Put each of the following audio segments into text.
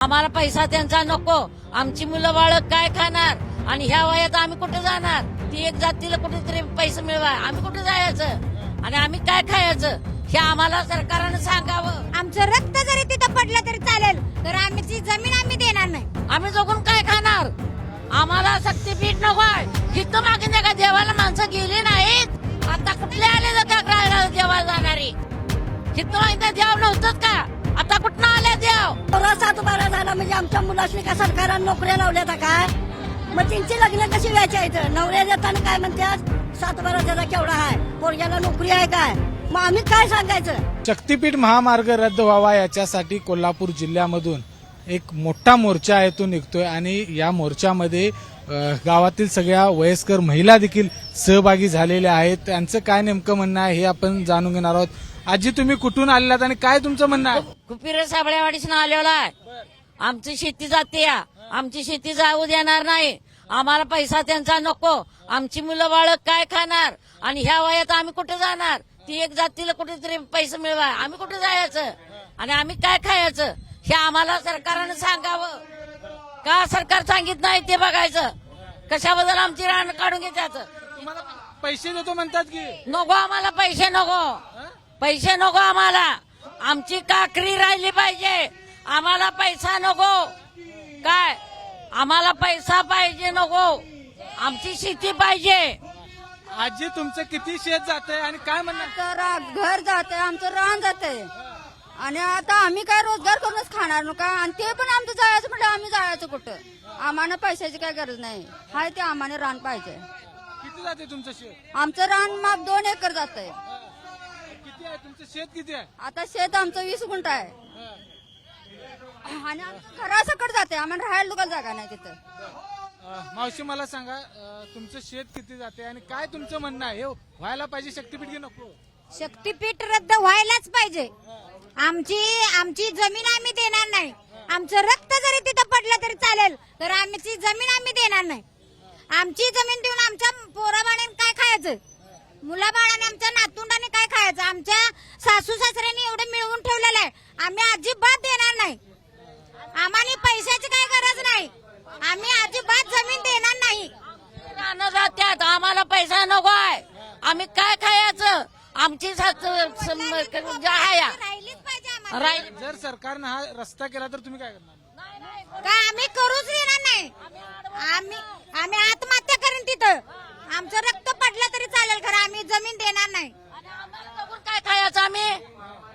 आम्हाला पैसा त्यांचा नको. आमची मुलं बाळ काय खाणार आणि ह्या वयात आम्ही कुठे जाणार? ती एक जातीला कुठेतरी पैसे मिळवा, आम्ही कुठे जायचं आणि आम्ही काय खायचं हे आम्हाला सरकारनं सांगावं. आमचं रक्त जरी तिथं पडलं तरी चालेल, तर आमची जमीन आम्ही देणार नाही. आम्ही जगून काय खाणार? आम्हाला शक्तीपीठ नको आहे. हिथं मागे का देवाला माणसं गेली नाहीत, आता कुठले आले जाता देवाला जाणारी? हिथं मागे देव नव्हतंच का? आता कुठनं आले देव? 7-12 झाला म्हणजे आमच्या मुलाशी का सरकारनं नोकऱ्या लावल्या का काय? मग त्यांची लग्न कशी व्हायची इथं? नवऱ्या देताना काय म्हणतात 7-12 त्याचा केवढा आहे, पोरग्याला नोकरी आहे काय? मग आम्ही काय सांगायचं? शक्तीपीठ महामार्ग रद्द व्हावा याच्यासाठी कोल्हापूर जिल्ह्यामधून एक मोठा मोर्चा आहे तो निघतोय आणि या मोर्चामध्ये गावातील सगळ्या वयस्कर महिला देखील सहभागी झालेल्या आहेत. त्यांचं काय नेमकं म्हणणं आहे हे आपण जाणून घेणार आहोत. आजी, तुम्ही कुठून आलेलात आणि काय तुमचं म्हणणं आहे? कुपीर साबळेवाडीसनं आलेला आहे. आमची शेती जाते, आमची शेती जाऊ देणार नाही. आम्हाला पैसा त्यांचा नको. आमची मुलं बाळ काय खाणार आणि ह्या वयात आम्ही कुठे जाणार? ती एक जातीला कुठेतरी पैसे मिळवा, आम्ही कुठे जायचं आणि आम्ही काय खायचं हे आम्हाला सरकारनं सांगावं. का सरकार सांगित नाही ते बघायचं. कशाबद्दल आमची रान काढून घेतात? तुम्हाला पैसे देतो म्हणतात की नको, आम्हाला पैसे नको. पैसे नको आम्हाला. आमची काकरी राहिली पाहिजे. आम्हाला पैसा नको. काय आम्हाला पैसा पाहिजे नको. आमची शेती पाहिजे. आजी, तुमचं किती शेत जातंय आणि काय म्हणणार? घर जाते, आमचं रान जाते आणि आता आम्ही काय रोजगार करूनच खाणार नो का? आणि ते पण आमचं जायचं म्हटलं आम्ही जायचं कुठं? आम्हाला पैशाची काय गरज नाही. हाय ते आम्हाला रान पाहिजे. किती जाते तुमचं शेत? आमचं रान माप 2 एकर जातंय. किती आहे तुमचं शेत? किती आहे? आता शेत आमचं 20 गुंठ आहे आणि आमचं घरासकट जाते. आम्हाला राहायला दुकान जागा नाही तिथं. मावशी, मला सांगा, तुमचं शेत किती जाते आणि काय तुमचं म्हणणं आहे? हे व्हायला पाहिजे शक्तीपीठ की नको? शक्तीपीठ रद्द व्हायलाच पाहिजे. आमची जमीन आम्ही देणार नाही. आमचं रक्त जरी तिथं पडलं तरी चालेल, तर आमची जमीन आम्ही देणार नाही. आमची जमीन देऊन आमच्या पोराबाळांनी काय खायचं? मुलाबाळाने आमच्या नातुंडाने काय खायचं? आमच्या सासू सासऱ्यांनी एवढं मिळवून ठेवलेलं आहे, आम्ही अजिबात देणार नाही. आम्हाला पैशाची काही गरज नाही. आम्ही अजिबात जमीन देणार नाही. रानं जात्यात, आम्हाला पैसा नको आहे. आम्ही काय खायचं? आमची राहिलीच पाहिजे आम्हाला. जर सरकारनं हा रस्ता केला तर तुम्ही काय करणार? काय आम्ही करूच देणार नाही. आम्ही आत्महत्या करीन तिथं. आमचं रक्त पडलं तरी चालेल, खरं आम्ही जमीन देणार नाही. जगून काय खायचं?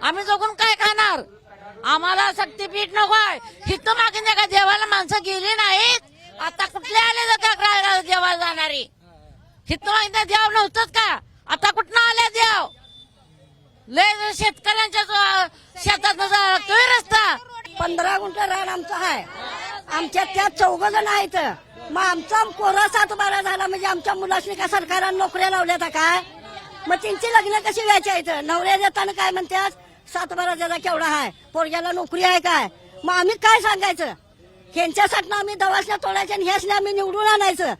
आम्ही जगून काय खाणार? आम्हाला शक्तीपीठ नको आहे. हिथं मागे का देवाला माणसं गेली नाहीत, आता कुठले आले जाता देवाला जाणारी? हिथं मागे देव नव्हतंच का? आता कुठनं आले देव? लय शेतकऱ्यांच्या शेतात लागतोय रस्ता. 15 गुंठ रान आमचं आहे. आमच्या त्यात 4 जण आहेत. मग आमचा पोरा 7-12 झाला म्हणजे आमच्या मुलाशी का सरकारनं नोकऱ्या लावल्या का काय? मग त्यांची लग्न कशी व्हायची इथं? नवऱ्या देताना काय म्हणतात 7-12 त्याचा केवढा आहे, पोरग्याला नोकरी आहे काय? मग आम्ही काय सांगायचं? ह्यांच्यासाठी आम्ही दवासण्या तोडायच्या आणि ह्यासने आम्ही निवडून आणायचं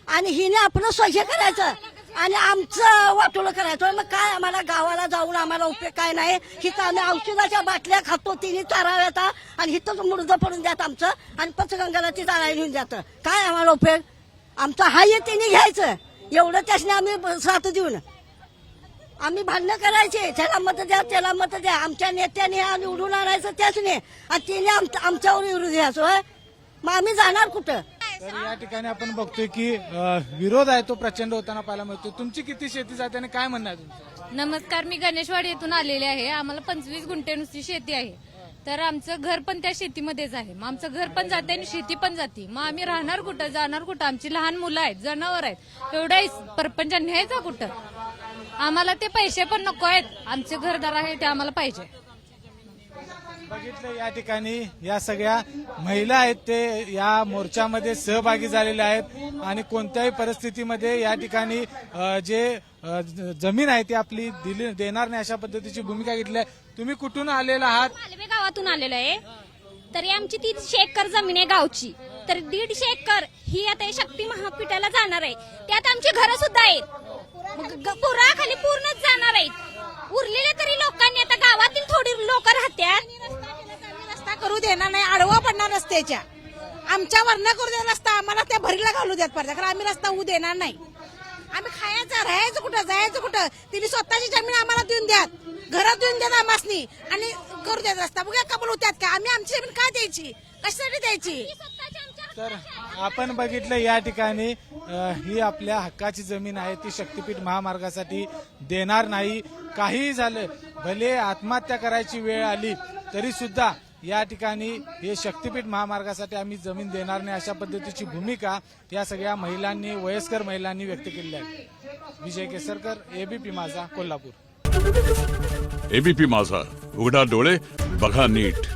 आणि हिने आपलं स्वच्छ करायचं आणि आमचं वाटोळं करायचं. मग काय आम्हाला गावाला जाऊन आम्हाला उपयोग काय नाही. हिथं आम्ही औषधाच्या बाटल्या खातो, तिने चाराव येतात आणि हिथंच मुर्द पडून द्यात आमचं आणि पंचगंगाला ती जाळायला घेऊन जातं. काय आम्हाला उपयोग? आमचं हाय तिने घ्यायचं, एवढं त्यासने आम्ही साथ देऊन आम्ही भांडणं करायचे. त्याला मत द्या, त्याला मत द्या. आमच्या नेत्याने निवडून आणायचं त्यासने आणि तिने आमच्यावर विरोध द्यायचो. मग आम्ही जाणार कुठं? तर या ठिकाणी आपण बघतोय की विरोध आहे तो प्रचंड होताना पाहायला मिळतो. तुमची किती शेती जाते आणि काय म्हणणं आहे तुमचं? नमस्कार, मी गणेशवाडी येथून आलेले आहे. आम्हाला 25 गुंठे नुसती शेती आहे. तर आमचं घर पण त्या शेतीमध्येच आहे. मग आमचं घर पण जाते आणि शेती पण जाते. मग आम्ही राहणार कुठं, जाणार कुठं? आमची लहान मुलं आहेत, जनावर आहेत, एवढ्या परपंच न्यायचा कुठं? आम्हाला ते पैसे पण नको आहेत. आमचे घरदार आहे ते आम्हाला पाहिजे. बघितलं या ठिकाणी या सगळ्या महिला आहेत ते या मोर्चामध्ये सहभागी झालेल्या आहेत आणि कोणत्याही परिस्थितीमध्ये या ठिकाणी जे जमीन आहे ती आपली देणार नाही अशा पद्धतीची भूमिका घेतली आहे. तुम्ही कुठून आलेला आहात? मालवे गावातून आलेलो आहे. तरी आमची 300 एकर जमीन आहे गावची. तर 150 एकर ही आता शक्ती महापीठाला जाणार आहे. त्यात आमची घरं सुद्धा आहेत. पुराखाली पूर्णच जाणार आहेत. उरलेले तरी लोकांनी आता गावातील थोडी लोक राहत्या करू देणार नाही, आडवा पडणार रस्त्याच्या. आमच्या वरनं करू देणार रस्ता, आम्हाला त्या भरीला घालू देत पडतात, कारण आम्ही रस्ता होऊ देणार नाही. आम्ही खायचं, राहायचं कुठं, जायचं कुठं, तिने स्वतःची जमीन आम्हाला देऊन द्यात, घरात देऊन द्यात आम्हासनी, आणि करू द्यात रस्ता. बघा कबूल होत्यात का? आम्ही आमची जमीन का द्यायची, कशासाठी द्यायची? तर आपण बघितलं या ठिकाणी ही आपल्या हक्काची जमीन आहे, ती शक्तीपीठ महामार्गासाठी देणार नाही. काहीही झालं, भले आत्महत्या करायची वेळ आली तरी सुद्धा या ठिकाणी हे शक्तीपीठ महामार्गासाठी आम्ही जमीन देणार नाही, अशा पद्धतीची भूमिका या सगळ्या महिलांनी, वयस्कर महिलांनी व्यक्त केली आहे. विजय केसरकर, एबीपी माझा, कोल्हापूर. एबीपी माझा, उघडा डोळे बघा नीट.